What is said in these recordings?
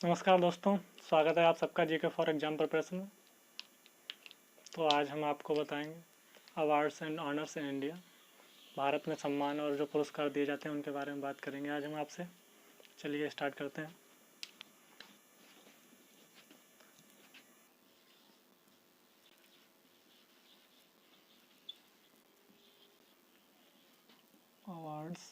नमस्कार दोस्तों, स्वागत है आप सबका जीके फॉर एग्जाम प्रिपरेशन में। तो आज हम आपको बताएंगे awards and honours in India. Bharat में सम्मान और जो पुरस्कार दिए जाते हैं उनके बारे में बात करेंगे आज हम आपसे। चलिए स्टार्ट करते हैं। अवार्ड्स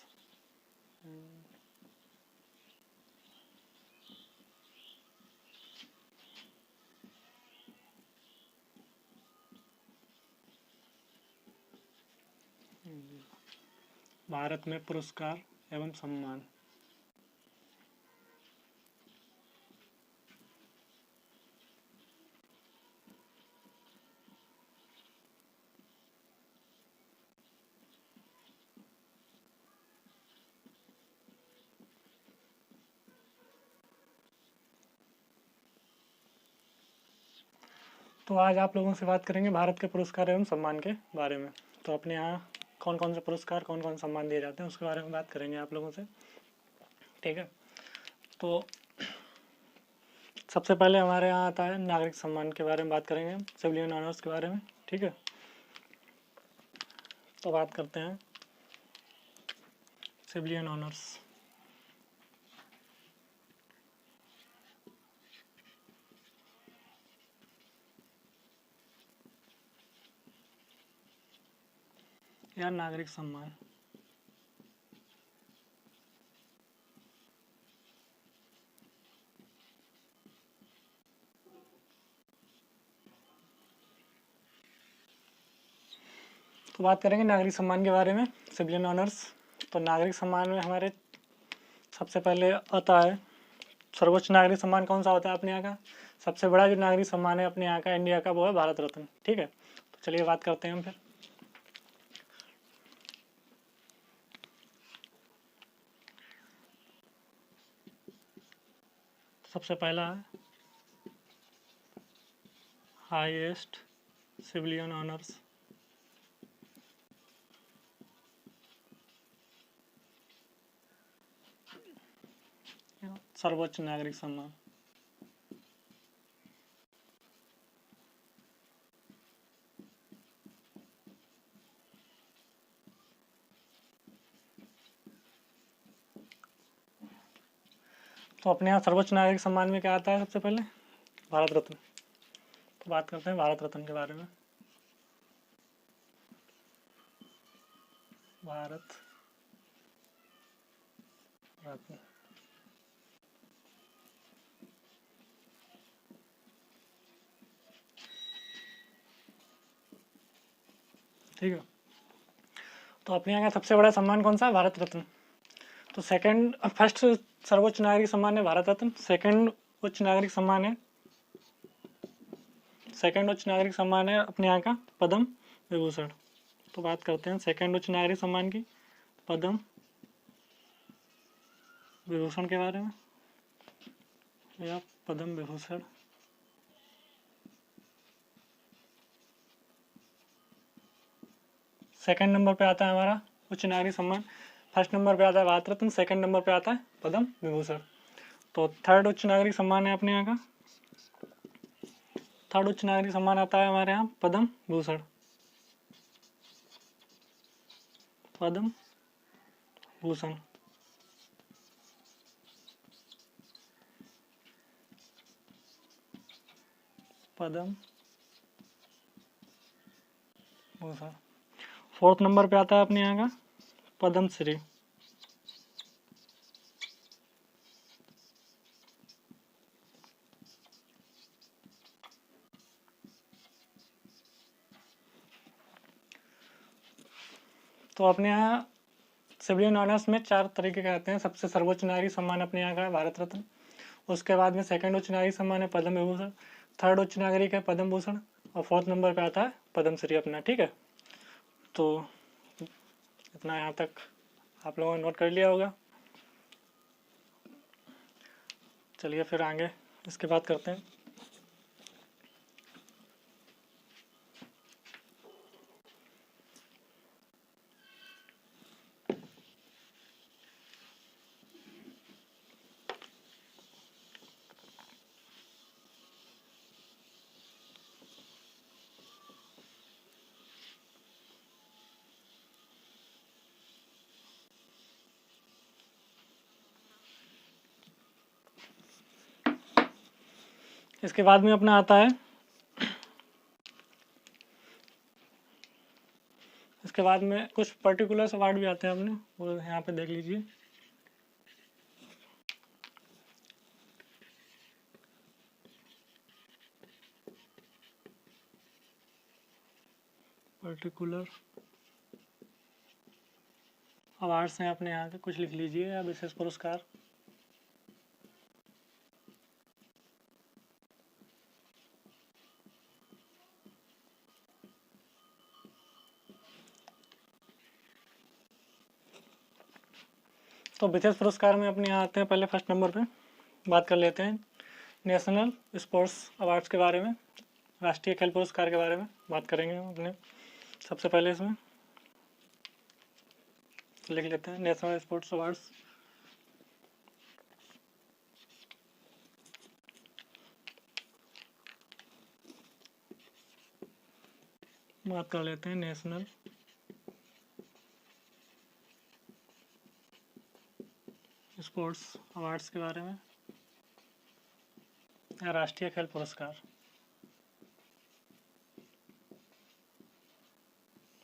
भारत में पुरस्कार एवं सम्मान। तो आज आप लोगों से बात करेंगे भारत के पुरस्कार एवं सम्मान के बारे में। तो अपने यहाँ कौन कौन से पुरस्कार कौन कौन सम्मान दिए जाते हैं उसके बारे में बात करेंगे आप लोगों से, ठीक है। तो सबसे पहले हमारे यहाँ आता है नागरिक सम्मान के बारे में बात करेंगे हम, सिविलियन ऑनर्स के बारे में, ठीक है। तो बात करते हैं सिविलियन ऑनर्स। या नागरिक सम्मान। तो बात करेंगे नागरिक सम्मान के बारे में, सिविलियन ऑनर्स। तो नागरिक सम्मान में हमारे सबसे पहले आता है सर्वोच्च नागरिक सम्मान। कौन सा होता है अपने यहाँ का? सबसे बड़ा जो नागरिक सम्मान है अपने यहाँ का इंडिया का वो है भारत रत्न, ठीक है। तो चलिए बात करते हैं हम फिर। सबसे पहला है हाईएस्ट सिविलियन ऑनर्स। सर्वोच्च नागरिक सम्मान। तो अपने यहाँ सर्वोच्च नागरिक सम्मान में क्या आता है? सबसे पहले भारत रत्न। तो बात करते हैं भारत रत्न के बारे में। भारत रत्न, ठीक है। तो अपने यहाँ का सबसे बड़ा सम्मान कौन सा है? भारत रत्न। तो फर्स्ट सर्वोच्च नागरिक सम्मान है भारत रत्न। सेकंड उच्च नागरिक सम्मान है अपने यहाँ का पद्म विभूषण। तो बात करते हैं सेकंड उच्च नागरिक सम्मान की, पद्म विभूषण के बारे में, या पद्म विभूषण। सेकंड नंबर पे आता है हमारा उच्च नागरिक सम्मान। फर्स्ट नंबर पे आता है भारत रत्न, सेकंड नंबर पे आता है पद्म विभूषण। तो थर्ड उच्च नागरिक सम्मान है अपने यहाँ का, थर्ड उच्च नागरिक सम्मान आता है हमारे यहाँ पद्म भूषण। पद्म भूषण, पद्म भूषण। फोर्थ नंबर पे आता है अपने यहाँ का पद्म श्री। तो अपने यहाँ सिविलियन ऑनर्स में 4 तरीके के आते हैं। सबसे सर्वोच्च नागरिक सम्मान अपने यहाँ का है भारत रत्न। उसके बाद में सेकंड उच्च नागरिक सम्मान है पद्म विभूषण, थर्ड उच्च नागरिक है पद्म भूषण, और फोर्थ नंबर पे आता है पद्म श्री अपना, ठीक है। तो इतना यहाँ तक आप लोगों ने नोट कर लिया होगा। चलिए फिर आगे इसके बात करते हैं। इसके बाद में अपना आता है, इसके बाद में कुछ पर्टिकुलर अवार्ड भी आते हैं अपने, वो यहाँ पे देख लीजिए। पर्टिकुलर अवार्ड्स हैं अपने यहाँ के, कुछ लिख लीजिए, या विशेष पुरस्कार। तो विशेष पुरस्कार में अपने यहाँ आते हैं, पहले फर्स्ट नंबर पे बात कर लेते हैं नेशनल स्पोर्ट्स अवार्ड्स के बारे में, राष्ट्रीय खेल पुरस्कार के बारे में बात करेंगे अपने। सबसे पहले इसमें लिख लेते हैं नेशनल स्पोर्ट्स अवार्ड्स। बात कर लेते हैं नेशनल स्पोर्ट्स अवार्ड्स के बारे में, या राष्ट्रीय खेल पुरस्कार।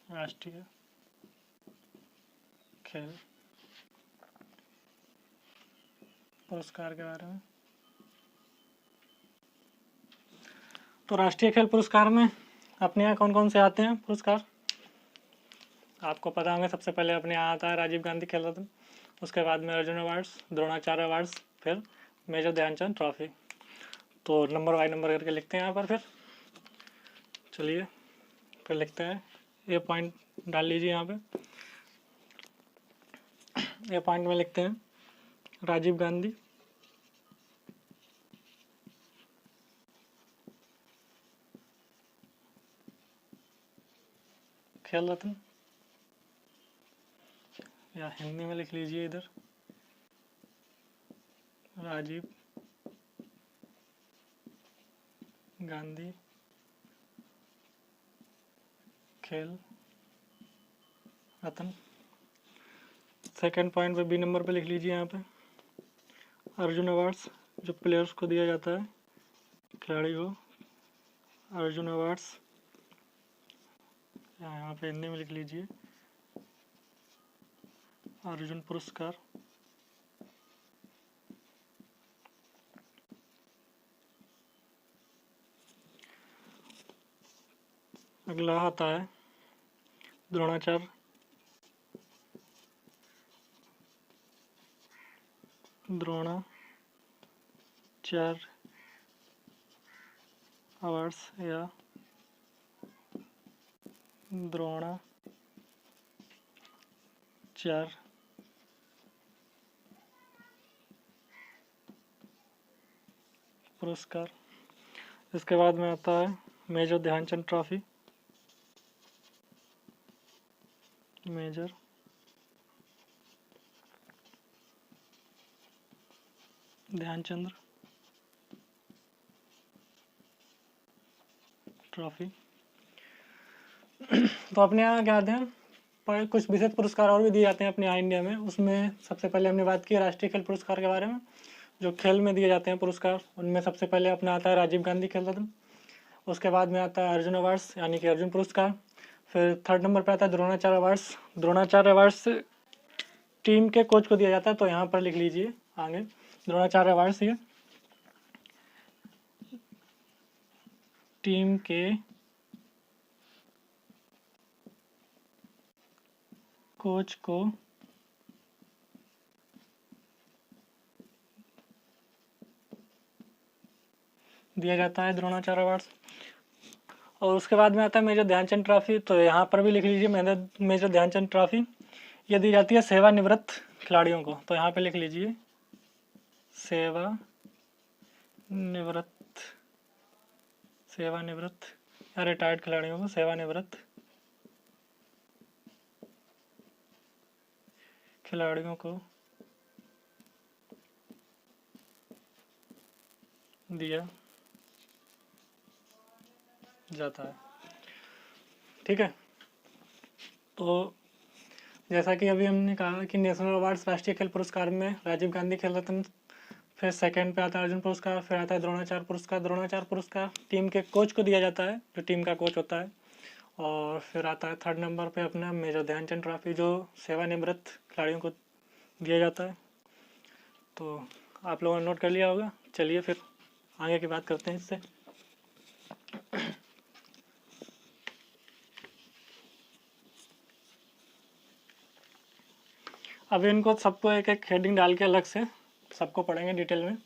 राष्ट्रीय खेल पुरस्कार के बारे में। तो राष्ट्रीय खेल पुरस्कार में अपने यहाँ कौन कौन से आते हैं पुरस्कार, आपको पता होंगे। सबसे पहले अपने यहाँ आता है राजीव गांधी खेल रत्न, उसके बाद में अर्जुन अवार्ड्स, द्रोणाचार्य अवार्ड्स, फिर मेजर ध्यानचंद ट्रॉफी। तो नंबर बाय नंबर करके लिखते हैं यहाँ पर। फिर चलिए फिर लिखते हैं, ये पॉइंट डाल लीजिए यहाँ पे। ये पॉइंट में लिखते हैं राजीव गांधी खेल रत्न, या हिंदी में लिख लीजिए इधर राजीव गांधी खेल रत्न। सेकंड पॉइंट पे बी नंबर पे लिख लीजिए यहाँ पे अर्जुन अवार्ड्स, जो प्लेयर्स को दिया जाता है, खिलाड़ी को, अर्जुन अवार्ड्स, यहाँ पे हिंदी में लिख लीजिए अर्जुन पुरस्कार। अगला आता है द्रोणाचार्य अवार्ड्स, या द्रोणाचार्य पुरस्कार। इसके बाद में आता है major Dhyan Chand trophy, major Dhyan Chand trophy. तो अपने यहाँ क्या आते हैं, पर कुछ विशेष पुरस्कार और भी दिए जाते हैं अपने यहाँ इंडिया में। उसमें सबसे पहले हमने बात की राष्ट्रीय खेल पुरस्कार के बारे में, जो खेल में दिए जाते हैं पुरस्कार। उनमें सबसे पहले अपना आता है राजीव गांधी खेल रत्न, उसके बाद में आता है अर्जुन अवार्ड्स यानी कि अर्जुन पुरस्कार। फिर थर्ड नंबर पर आता है Dronacharya awards. Dronacharya awards team के कोच को दिया जाता है, तो यहाँ पर लिख लीजिए आगे द्रोणाचार्य अवार्ड्स, ये टीम के कोच को दिया जाता है द्रोणाचार्य अवार्ड्स। और उसके बाद में आता है मेजर ध्यानचंद ट्रॉफी, तो यहाँ पर भी लिख लीजिए मेजर ध्यानचंद ट्रॉफी। ये दी जाती है सेवानिवृत्त खिलाड़ियों को, तो यहाँ पे लिख लीजिए सेवानिवृत्त या रिटायर्ड खिलाड़ियों को सेवानिवृत्त खिलाड़ियों को दिया जाता है। ठीक है, तो जैसा कि अभी हमने कहा कि नेशनल अवार्ड्स राष्ट्रीय खेल पुरस्कार में राजीव गांधी खेल रत्न, फिर सेकंड पे आता है अर्जुन पुरस्कार, फिर आता है द्रोणाचार्य पुरस्कार। द्रोणाचार्य पुरस्कार टीम के कोच को दिया जाता है, जो टीम का कोच होता है। और फिर आता है थर्ड नंबर पे अपना मेजर ध्यानचंद ट्रॉफी, जो सेवानिवृत्त खिलाड़ियों को दिया जाता है। तो आप लोगों ने नोट कर लिया होगा। चलिए फिर आगे की बात करते हैं इससे। अब इनको सबको एक एक हेडिंग डाल के अलग से सबको पढ़ेंगे डिटेल में,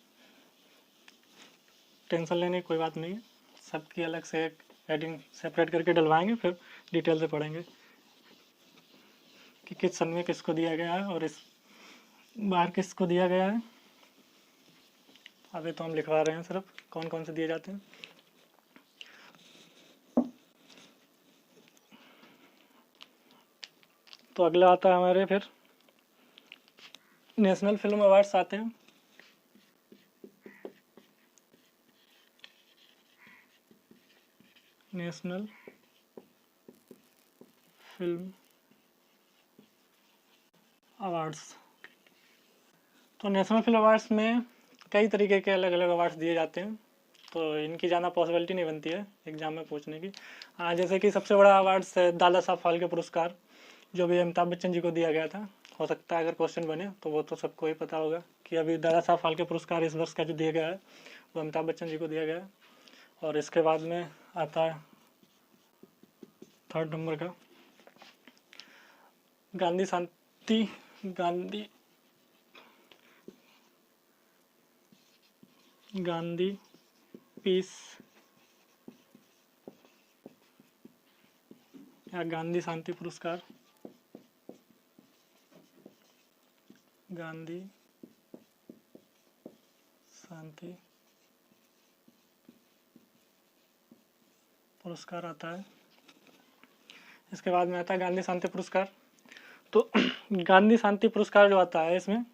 टेंशन लेने की कोई बात नहीं है। सबकी अलग से एक हेडिंग सेपरेट करके डलवाएंगे, फिर डिटेल से पढ़ेंगे कि किस सन में किसको दिया गया है और इस बार किसको दिया गया है। अभी तो हम लिखवा रहे हैं सिर्फ कौन कौन से दिए जाते हैं। तो अगला आता है हमारे फिर नेशनल फिल्म अवार्ड्स आते हैं। नेशनल फिल्म अवार्ड्स, तो नेशनल फिल्म अवार्ड्स में कई तरीके के अलग अलग अवार्ड्स दिए जाते हैं, तो इनकी ज़्यादा पॉसिबिलिटी नहीं बनती है एग्जाम में पूछने की। जैसे कि सबसे बड़ा अवार्ड्स है दादा साहब फाल्के पुरस्कार, जो भी अमिताभ बच्चन जी को दिया गया था। हो सकता है अगर क्वेश्चन बने तो वो तो सबको ही पता होगा कि अभी दादा साहब फाल्के पुरस्कार इस वर्ष का जो दिया गया है वो अमिताभ बच्चन जी को दिया गया है। और इसके बाद में आता है थर्ड नंबर का गांधी पीस या गांधी शांति पुरस्कार। गांधी शांति पुरस्कार आता है। इसके बाद में आता है गांधी शांति पुरस्कार। तो गांधी शांति पुरस्कार जो आता है इसमें,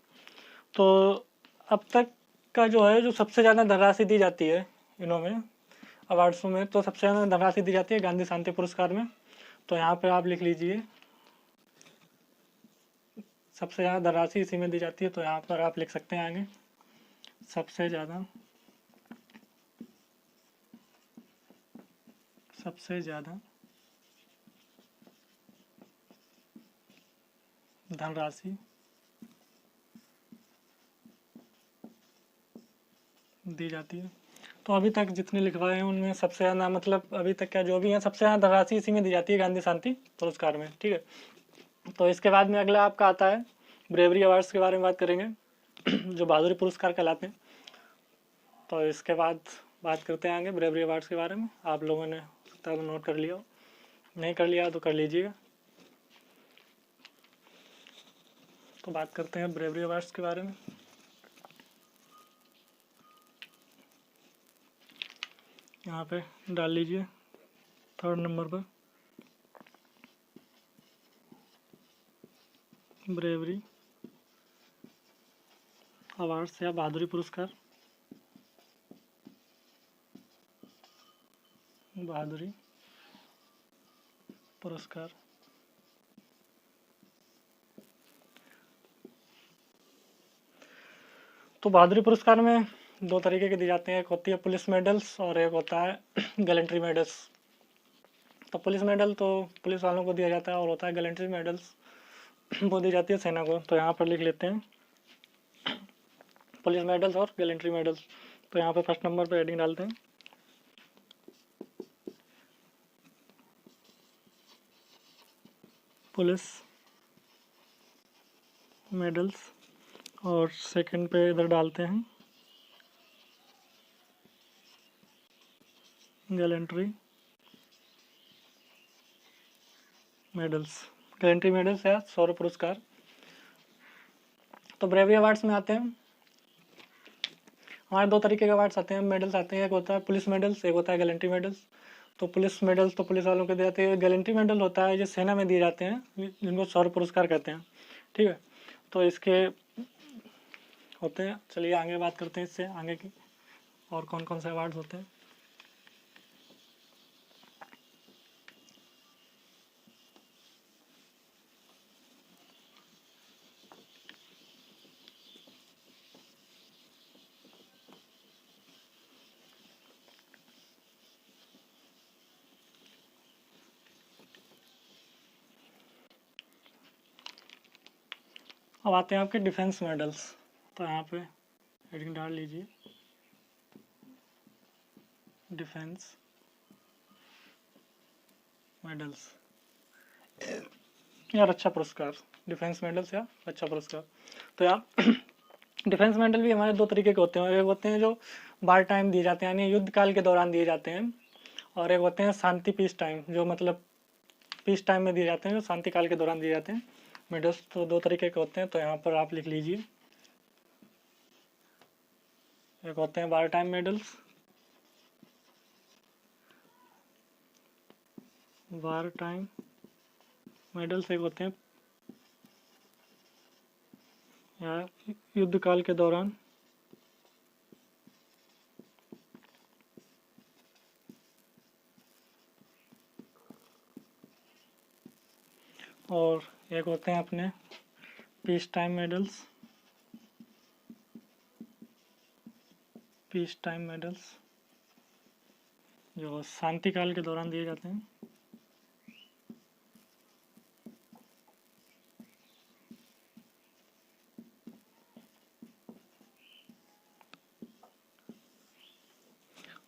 तो अब तक का जो है, जो सबसे ज़्यादा धनराशि दी जाती है इन्होंने अवार्ड्सों में, तो सबसे ज़्यादा धनराशि दी जाती है गांधी शांति पुरस्कार में। तो यहाँ पे आप लिख लीजिए सबसे ज़्यादा धनराशि इसी में दी जाती है। तो यहाँ पर आप लिख सकते हैं आगे सबसे ज़्यादा धनराशि दी जाती है। तो अभी तक जितने लिखवाए हैं उनमें सबसे ज़्यादा, मतलब अभी तक क्या जो भी है सबसे ज़्यादा धनराशि इसी में दी जाती है गांधी शांति पुरस्कार में। ठीक है। तो इसके बाद में अगला आपका आता है ब्रेवरी अवार्ड्स के बारे में बात करेंगे, जो बहादुरी पुरस्कार कहलाते हैं। तो इसके बाद बात करते हैं आगे ब्रेवरी अवार्ड्स के बारे में। आप लोगों ने तब नोट कर लिया हो, नहीं कर लिया तो कर लीजिएगा। तो बात करते हैं ब्रेवरी अवार्ड्स के बारे में। यहाँ पे डाल लीजिए थर्ड नंबर पर ब्रेवरी अवार्ड्स या बहादुरी पुरस्कार। बहादुरी पुरस्कार। तो बहादुरी पुरस्कार में दो तरीके के दिए जाते हैं, एक होती है पुलिस मेडल्स और एक होता है गैलेंट्री मेडल्स। तो पुलिस मेडल तो पुलिस वालों को दिया जाता है और होता है गैलेंट्री मेडल्स वो दी जाती है सेना को। तो यहाँ पर लिख लेते हैं पुलिस मेडल्स और गैलेंट्री मेडल्स। तो यहाँ पे फर्स्ट नंबर पे हेडिंग डालते हैं पुलिस मेडल्स, और सेकंड पे इधर डालते हैं गैलेंट्री मेडल्स। गैलेंट्री मेडल्स या शौर्य पुरस्कार। तो ब्रेवरी अवार्ड्स में आते हैं हमारे दो तरीके के अवार्ड्स आते हैं, मेडल्स आते हैं। एक होता है पुलिस मेडल्स, एक होता है गैलेंट्री मेडल्स। तो पुलिस मेडल्स तो पुलिस वालों को दिए जाते हैं। गैलेंट्री मेडल होता है जो सेना में दिए जाते हैं, जिनको शौर्य पुरस्कार कहते हैं। ठीक है। तो इसके होते हैं, चलिए आगे बात करते हैं इससे आगे की और कौन कौन से अवार्ड्स होते हैं। अब आते हैं आपके डिफेंस मेडल्स। तो यहाँ पे हेडिंग डाल लीजिए डिफेंस मेडल्स या रक्षा पुरस्कार। डिफेंस मेडल्स या रक्षा पुरस्कार। तो यार डिफेंस मेडल भी हमारे दो तरीके के होते हैं। एक होते हैं जो वार टाइम दिए जाते हैं, यानी युद्ध काल के दौरान दिए जाते हैं, और एक होते हैं शांति पीस टाइम, जो मतलब पीस टाइम में दिए जाते हैं, जो शांति काल के दौरान दिए जाते हैं मेडल्स। तो दो तरीके के होते हैं। तो यहाँ पर आप लिख लीजिए, एक होते हैं war time medals, war time medals एक होते हैं या युद्ध काल के दौरान और एक होते हैं अपने peace time medals, peace time medals जो शांति काल के दौरान दिए जाते हैं।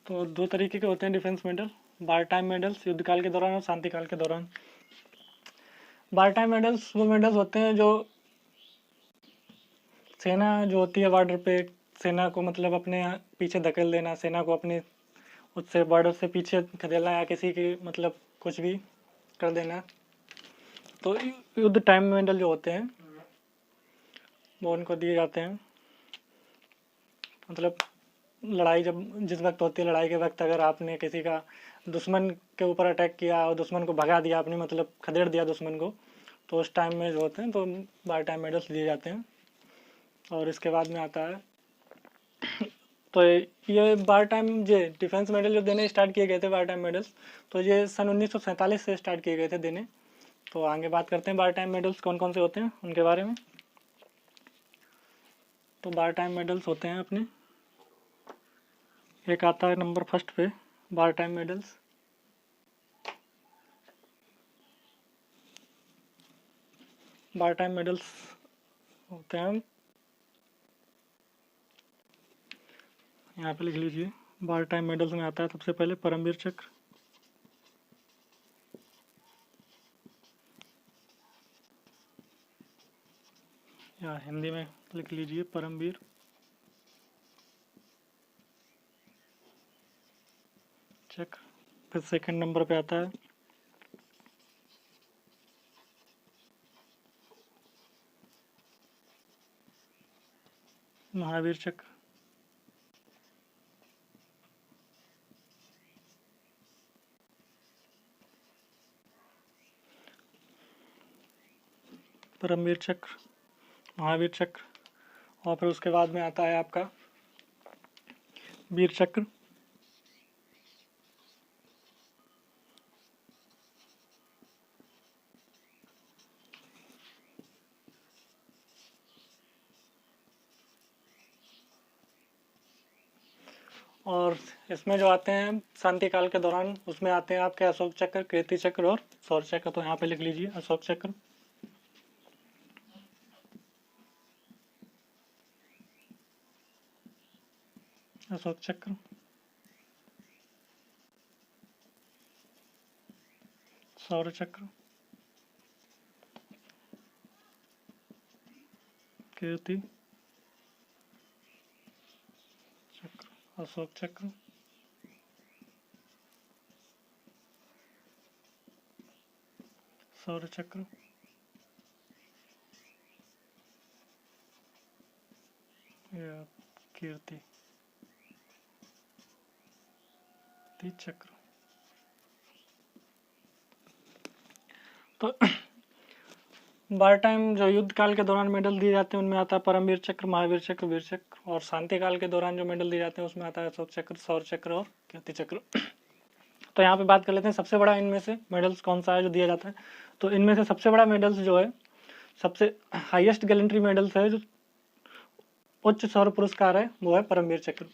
तो दो तरीके के होते हैं defence medal, war time medals युद्ध काल के दौरान और शांति काल के दौरान। वार टाइम मेडल्स वो मेडल्स होते हैं जो सेना जो होती है बॉर्डर पे, सेना को मतलब अपने पीछे धकेल देना, सेना को अपने उससे बॉर्डर से पीछे खदेड़ना या किसी की मतलब कुछ भी कर देना। तो युद्ध टाइम मेडल जो होते हैं वो उनको दिए जाते हैं। मतलब लड़ाई जब जिस वक्त होती है, लड़ाई के वक्त अगर आपने किसी का दुश्मन के ऊपर अटैक किया और दुश्मन को भगा दिया आपने, मतलब खदेड़ दिया दुश्मन को, तो उस टाइम में जो होते हैं तो वार टाइम मेडल्स दिए जाते हैं। और इसके बाद में आता है तो ये वार टाइम जो डिफेंस मेडल जो देने स्टार्ट किए गए थे वार टाइम मेडल्स, तो ये सन 1947 से स्टार्ट किए गए थे देने। तो आगे बात करते हैं वार टाइम मेडल्स कौन कौन से होते हैं उनके बारे में। तो वार टाइम मेडल्स होते हैं अपने, एक आता है नंबर फर्स्ट पे war time medals, war time medals होते हैं, यहाँ पे लिख लीजिए। वार टाइम मेडल्स में आता है सबसे पहले परमवीर चक्र, या हिंदी में लिख लीजिए परमवीर चक्र। फिर सेकंड नंबर पे आता है महावीर चक्र, परमवीर चक्र, महावीर चक्र, और फिर उसके बाद में आता है आपका वीर चक्र। और इसमें जो आते हैं शांति काल के दौरान, उसमें आते हैं आपके अशोक चक्र, कीर्ति चक्र और शौर्य चक्र। तो यहाँ पे लिख लीजिए अशोक चक्र, अशोक चक्र, शौर्य चक्र, कीर्ति चक्र, अशोक चक्र, शौर्य चक्र, या कीर्ति चक्र। तो वार टाइम जो युद्ध काल के दौरान मेडल दिए जाते हैं उनमें आता है परमवीर चक्र, महावीर चक्र, वीर चक्र। और शांति काल के दौरान जो मेडल दिए जाते हैं उसमें आता है अशोक चक्र, शौर्य चक्र और कीर्ति चक्र। तो यहाँ पे बात कर लेते हैं सबसे बड़ा इनमें से मेडल्स कौन सा है जो दिया जाता है। तो इनमें से सबसे बड़ा मेडल्स जो है, सबसे हाईएस्ट गैलेंट्री मेडल्स है, जो उच्च शौर्य पुरस्कार है, वो है परमवीर चक्र।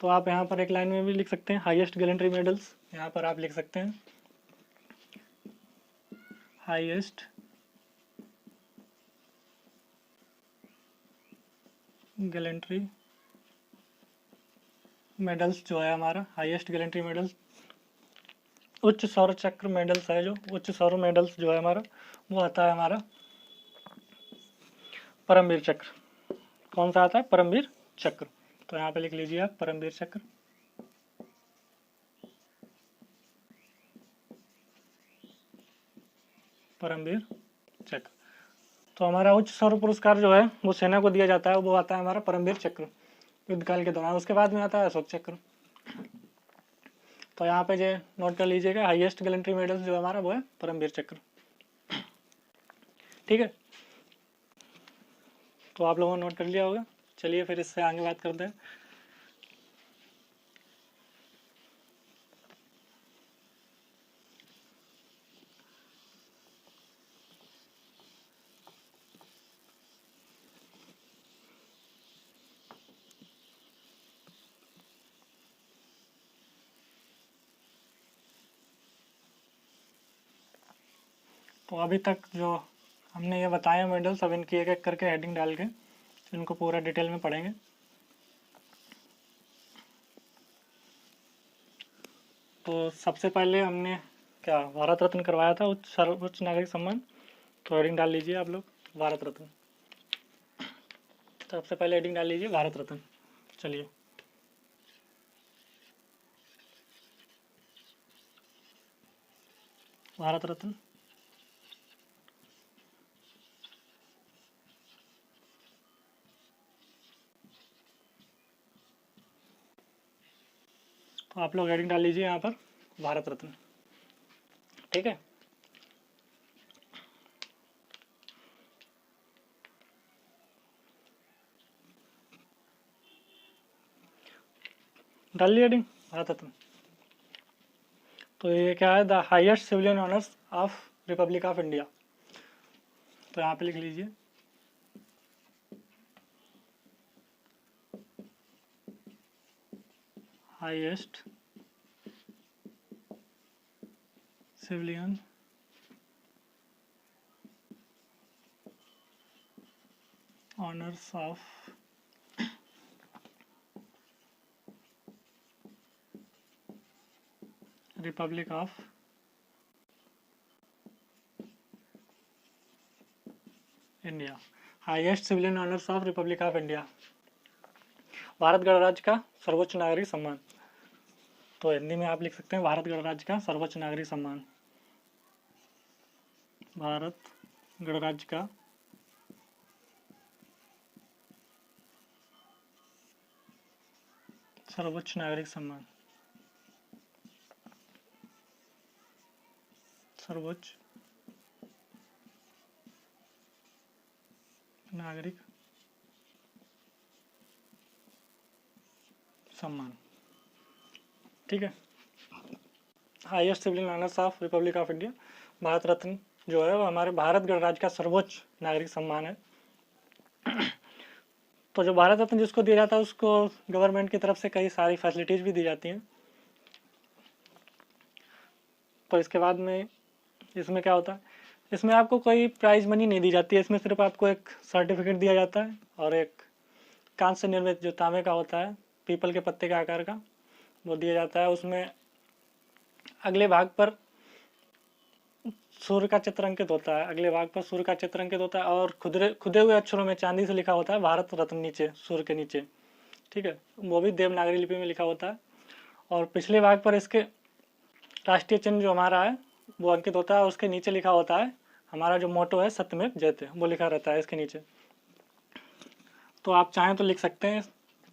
तो आप यहाँ पर एक लाइन में भी लिख सकते हैं हाईएस्ट गैलेंट्री मेडल्स। यहाँ पर आप लिख सकते हैं हाईएस्ट गैलेंट्री मेडल्स जो है हमारा, हाईएस्ट गैलेंट्री मेडल्स, उच्च सौर चक्र मेडल्स है, जो उच्च सौर मेडल्स जो है हमारा, वो आता है हमारा परमवीर चक्र। कौन सा आता है? परमवीर चक्र। तो यहाँ पे लिख लीजिए आप परमवीर चक्र। परमवीर चक्र। तो हमारा उच्च सौर पुरस्कार जो है वो सेना को दिया जाता है, वो आता है हमारा परमवीर चक्र युद्ध काल के दौरान। उसके बाद में आता है अशोक चक्र। तो यहाँ पे जो नोट कर लीजिएगा, हाईएस्ट गैलेंट्री मेडल्स जो हमारा वो है परमवीर चक्र। ठीक है, तो आप लोगों ने नोट कर लिया होगा। चलिए फिर इससे आगे बात करते हैं। तो अभी तक जो हमने ये बताए मेडल्स, अब इनकी एक एक करके हेडिंग डाल के इनको पूरा डिटेल में पढ़ेंगे। तो सबसे पहले हमने क्या भारत रत्न करवाया था, सर्वोच्च नागरिक सम्मान। तो हेडिंग डाल लीजिए आप लोग भारत रत्न। सबसे पहले हेडिंग डाल लीजिए भारत रत्न। चलिए, भारत रत्न। तो आप लोग हेडिंग डाल लीजिए यहाँ पर भारत रत्न। ठीक है, डाल ली हेडिंग भारत रत्न। तो ये क्या है? The highest civilian honours of republic of India. तो यहाँ पे लिख लीजिए highest civilian honours of republic of India. Highest civilian honours of republic of India, Bharat गणराज्य का सर्वोच्च नागरिक सम्मान। तो हिंदी में आप लिख सकते हैं भारत गणराज्य का सर्वोच्च नागरिक सम्मान। भारत गणराज्य का सर्वोच्च नागरिक सम्मान। सर्वोच्च नागरिक सम्मान। ठीक है, highest civilian honours of republic of India, Bharat Ratna जो है वो हमारे भारत गणराज्य का सर्वोच्च नागरिक सम्मान है। तो जो भारत रत्न जिसको दिया जाता है उसको गवर्नमेंट की तरफ से कई सारी फैसिलिटीज भी दी जाती हैं। तो इसके बाद में इसमें क्या होता है, इसमें आपको कोई प्राइज मनी नहीं दी जाती है, इसमें सिर्फ आपको एक सर्टिफिकेट दिया जाता है और एक कांच से निर्मित जो तांबे का होता है, पीपल के पत्ते के आकार का, वो दिया जाता है। उसमें अगले भाग पर सूर्य का चित्र अंकित होता है, अगले भाग पर सूर्य का चित्र अंकित होता है और खुदे हुए अक्षरों में चांदी से लिखा होता है भारत रत्न नीचे, सूर्य के नीचे। ठीक है, वो भी देवनागरी लिपि में लिखा होता है। और पिछले भाग पर इसके राष्ट्रीय चिन्ह जो हमारा है वो अंकित होता है, उसके नीचे लिखा होता है हमारा जो मोटो है सत्यमेव जयते, वो लिखा रहता है इसके नीचे। तो आप चाहें तो लिख सकते हैं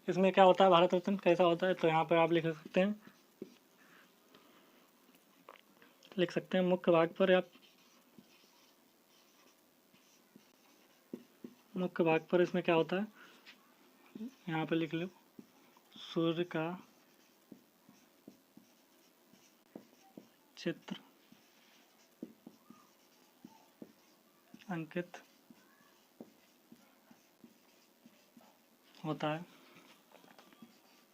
इसमें क्या होता है, भारत रत्न कैसा होता है। तो यहाँ पर आप लिख सकते हैं मुख्य भाग पर, आप मुख्य भाग पर इसमें क्या होता है, यहाँ पे लिख लो सूर्य का चित्र अंकित होता है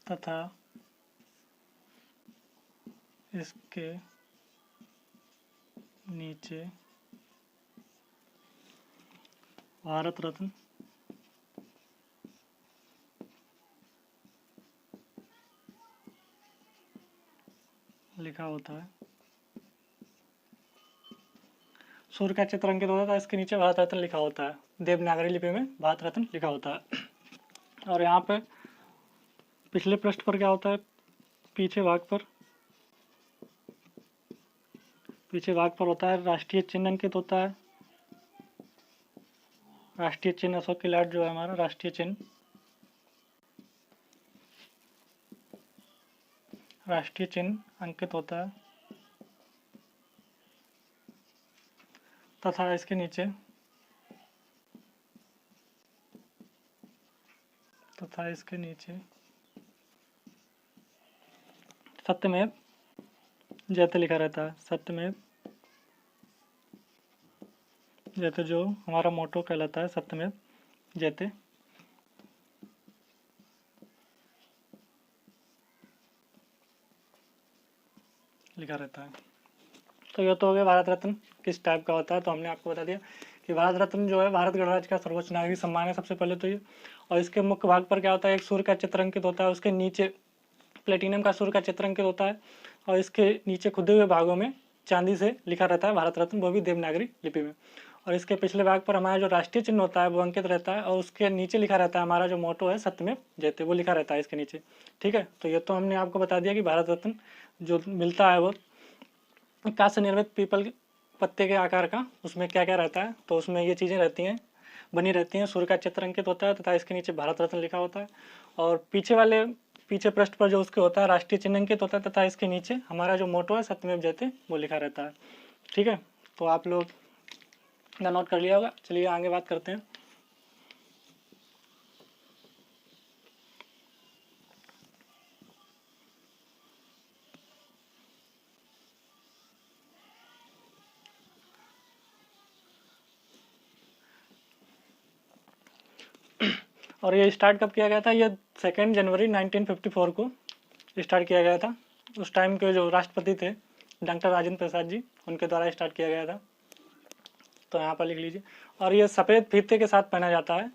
तथा इसके नीचे भारत रत्न लिखा होता है, सूर्य का चित्र अंकित होता है, इसके नीचे भारत रत्न लिखा होता है, देवनागरी लिपि में भारत रत्न लिखा होता है। और यहाँ पे पिछले पृष्ठ पर क्या होता है, पीछे भाग पर होता है राष्ट्रीय चिन्ह अंकित होता है। राष्ट्रीय चिन्ह अशोक की लाट जो है हमारा राष्ट्रीय चिन्ह अंकित होता है तथा इसके नीचे सत्यमेव जयते लिखा रहता है। सत्यमेव जयते जो हमारा मोटो कहलाता है, सत्यमेव जयते। लिखा रहता है। तो यह तो हो गया भारत रत्न किस टाइप का होता है। तो हमने आपको बता दिया कि भारत रत्न जो है भारत गणराज्य का सर्वोच्च नागरिक सम्मान है सबसे पहले तो ये। और इसके मुख्य भाग पर क्या होता है, एक सूर्य का चित्र अंकित होता है, उसके नीचे प्लेटिनम का सूर्य का चित्र अंकित होता है और इसके नीचे खुदे हुए भागों में चांदी से लिखा रहता है भारत रत्न, वो भी देवनागरी लिपि में। और इसके पिछले भाग पर हमारा जो राष्ट्रीय चिन्ह होता है वो अंकित रहता है और उसके नीचे लिखा रहता है हमारा जो मोटो है सत्यमेव जयते, वो लिखा रहता है इसके नीचे। ठीक है, तो ये तो हमने आपको बता दिया कि भारत रत्न जो मिलता है वो कांच से निर्मित पीपल के पत्ते के आकार का, उसमें क्या क्या रहता है, तो उसमें ये चीज़ें रहती हैं, बनी रहती हैं। सूर्य का चित्र अंकित होता है तथा इसके नीचे भारत रत्न लिखा होता है और पीछे पृष्ठ पर जो उसके होता है राष्ट्रीय चिन्ह अंकित होता है तथा इसके नीचे हमारा जो मोटो है सत्यमेव जयते वो लिखा रहता है। ठीक है, तो आप लोग नोट कर लिया होगा। चलिए आगे बात करते हैं। और ये स्टार्ट कब किया गया था, ये 2 जनवरी 1954 को स्टार्ट किया गया था। उस टाइम के जो राष्ट्रपति थे डॉक्टर राजेंद्र प्रसाद जी, उनके द्वारा स्टार्ट किया गया था। तो यहाँ पर लिख लीजिए। और ये सफ़ेद फीते के साथ पहना जाता है,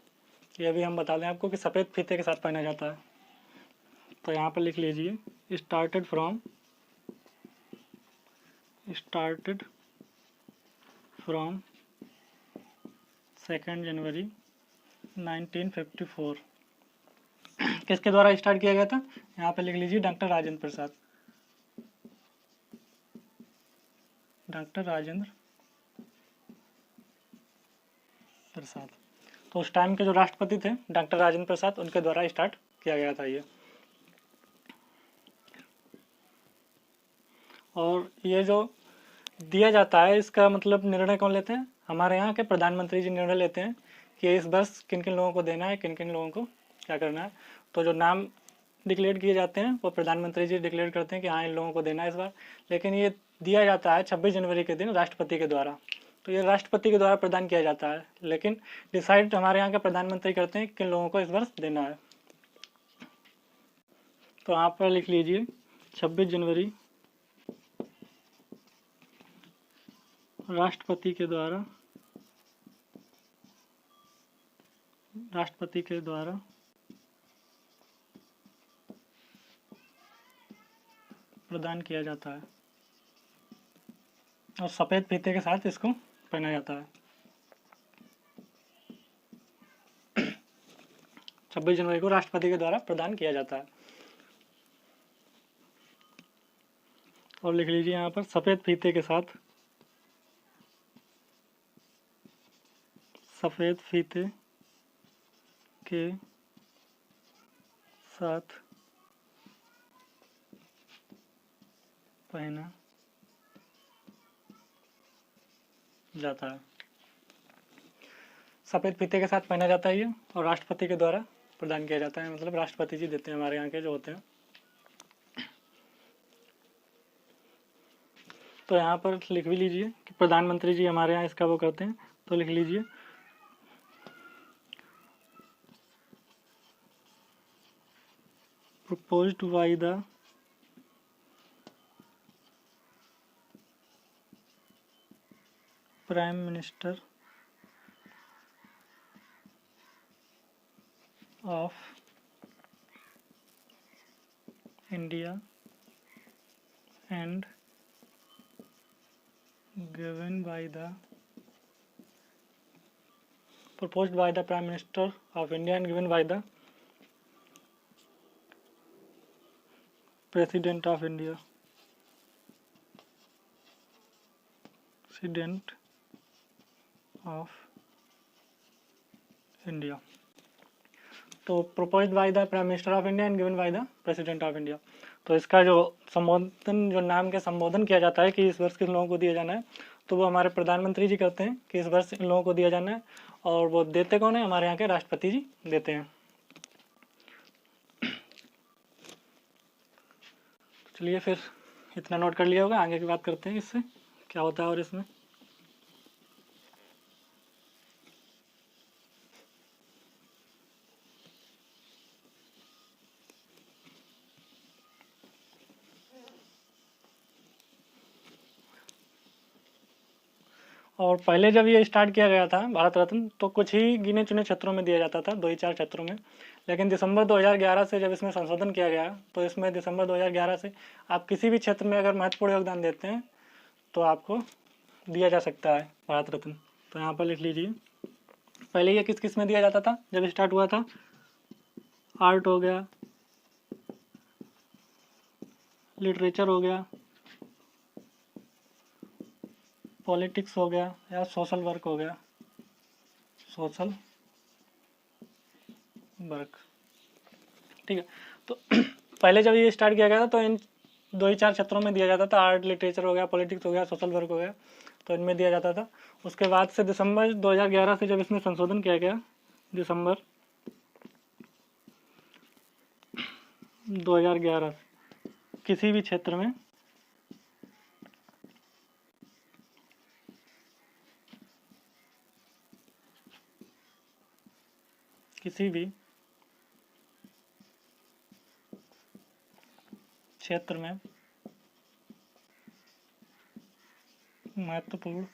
ये भी हम बता दें आपको कि सफ़ेद फीते के साथ पहना जाता है। तो यहाँ पर लिख लीजिए स्टार्टेड फ्रॉम 2 जनवरी 1954। किसके द्वारा स्टार्ट किया गया था, यहाँ पे लिख लीजिए डॉक्टर राजेंद्र प्रसाद। तो उस टाइम के जो राष्ट्रपति थे डॉक्टर राजेंद्र प्रसाद, उनके द्वारा स्टार्ट किया गया था ये। और ये जो दिया जाता है इसका मतलब निर्णय कौन लेते हैं, हमारे यहाँ के प्रधानमंत्री जी निर्णय लेते हैं कि इस वर्ष किन किन लोगों को देना है, किन किन लोगों को क्या करना है। तो जो नाम डिक्लेयर किए जाते हैं वो प्रधानमंत्री जी डिक्लेयर करते हैं कि हाँ इन लोगों को देना है इस बार। लेकिन ये दिया जाता है 26 जनवरी के दिन राष्ट्रपति के द्वारा। तो ये राष्ट्रपति के द्वारा प्रदान किया जाता है, लेकिन डिसाइड हमारे यहाँ के प्रधानमंत्री करते हैं किन लोगों को इस वर्ष देना है। तो यहाँ पर लिख लीजिए 26 जनवरी राष्ट्रपति के द्वारा प्रदान किया जाता है और सफ़ेद फीते के साथ इसको पहना जाता है। 26 जनवरी को राष्ट्रपति के द्वारा प्रदान किया जाता है। और लिख लीजिए यहाँ पर सफ़ेद फीते के साथ पहना जाता है। सफ़ेद फीते के साथ पहना जाता है ये और राष्ट्रपति के द्वारा प्रदान किया जाता है, मतलब राष्ट्रपति जी देते हैं हमारे यहाँ के जो होते हैं। तो यहाँ पर लिख भी लीजिए कि प्रधानमंत्री जी हमारे यहाँ इसका वो करते हैं। तो लिख लीजिए proposed by the Prime Minister of India and given by the proposed by the Prime Minister of India and given by the President of India. President of India. तो proposed by the Prime Minister of India and given by the President of India. तो इसका जो संबोधन, जो नाम के संबोधन किया जाता है कि इस वर्ष किन लोगों को दिया जाना है, तो वो हमारे प्रधानमंत्री जी करते हैं कि इस वर्ष इन लोगों को दिया जाना है, और वो देते कौन है? हमारे यहाँ के राष्ट्रपति जी देते हैं। चलिए फिर इतना नोट कर लिया होगा, आगे की बात करते हैं इससे क्या होता है और इसमें। और पहले जब ये स्टार्ट किया गया था भारत रत्न, तो कुछ ही गिने चुने क्षेत्रों में दिया जाता था, 2 ही 4 क्षेत्रों में। लेकिन दिसंबर 2011 से जब इसमें संशोधन किया गया, तो इसमें दिसंबर 2011 से आप किसी भी क्षेत्र में अगर महत्वपूर्ण योगदान देते हैं तो आपको दिया जा सकता है भारत रत्न। तो यहाँ पर लिख लीजिए, पहले ये किस किस में दिया जाता था जब स्टार्ट हुआ था? आर्ट हो गया, लिटरेचर हो गया, पॉलिटिक्स हो गया, या सोशल वर्क हो गया, सोशल वर्क। ठीक है, तो पहले जब ये स्टार्ट किया गया था तो इन 2 ही 4 क्षेत्रों में दिया जाता था, आर्ट, लिटरेचर हो गया, पॉलिटिक्स हो गया, सोशल वर्क हो गया, तो इनमें दिया जाता था। उसके बाद से दिसंबर 2011 से जब इसमें संशोधन किया गया, दिसंबर 2011 किसी भी क्षेत्र में किसी भी क्षेत्र में महत्वपूर्ण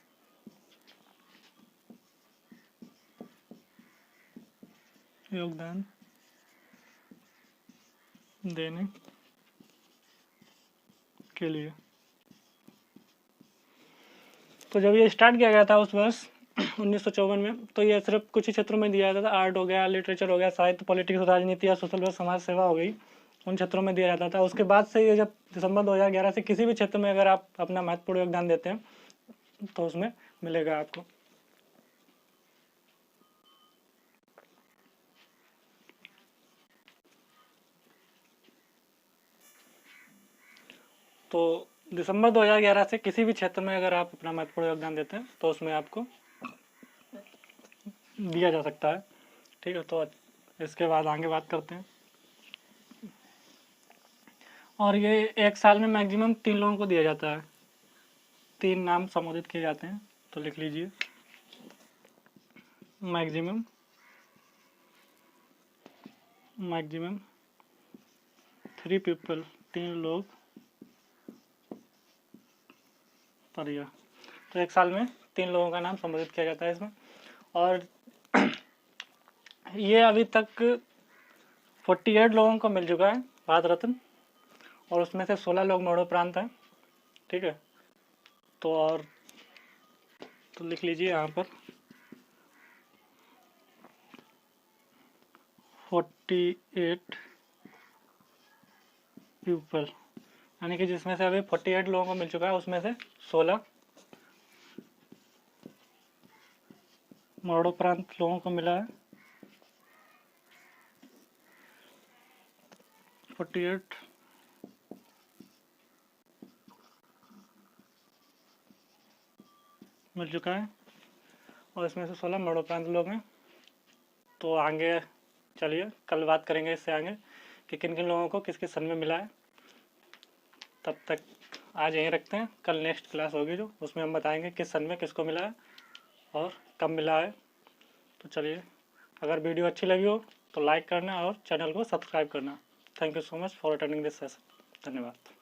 योगदान देने के लिए। तो जब ये स्टार्ट किया गया था उस वर्ष 1954 में, तो ये सिर्फ कुछ ही क्षेत्रों में दिया जाता था। आर्ट हो गया, लिटरेचर हो गया, साहित्य, पॉलिटिक्स, राजनीति या सोशल वर्क, समाज सेवा हो गई, उन क्षेत्रों में दिया जाता था। उसके बाद से ये जब दिसंबर 2011 से किसी भी क्षेत्र में अगर आप अपना महत्वपूर्ण योगदान देते हैं तो उसमें मिलेगा आपको। तो दिसंबर 2011 से किसी भी क्षेत्र में अगर आप अपना महत्वपूर्ण योगदान देते हैं तो उसमें आपको दिया जा सकता है। ठीक है, तो इसके बाद आगे बात करते हैं। और ये एक साल में मैक्सिमम 3 लोगों को दिया जाता है, 3 नाम संबोधित किए जाते हैं। तो लिख लीजिए, मैक्सिमम 3 पीपल, 3 लोग पर ईयर। तो एक साल में 3 लोगों का नाम संबोधित किया जाता है इसमें। और ये अभी तक 48 लोगों को मिल चुका है भारत रत्न, और उसमें से 16 लोग मरणोपरांत हैं। ठीक है, तो और तो लिख लीजिए यहाँ पर 48 पीपल, यानी कि जिसमें से अभी 48 लोगों को मिल चुका है, उसमें से 16 मरणोपरांत लोगों को मिला है। 48 मिल चुका है, और इसमें से 16 मरणोपरांत लोग हैं। तो आगे चलिए कल बात करेंगे इससे आगे कि किन किन लोगों को किस किस सन में मिला है। तब तक आज यहीं रखते हैं, कल नेक्स्ट क्लास होगी जो, उसमें हम बताएंगे किस सन में किसको मिला है और कब मिला है। तो चलिए, अगर वीडियो अच्छी लगी हो तो लाइक करना और चैनल को सब्सक्राइब करना। Thank you so much for attending this session. धन्यवाद।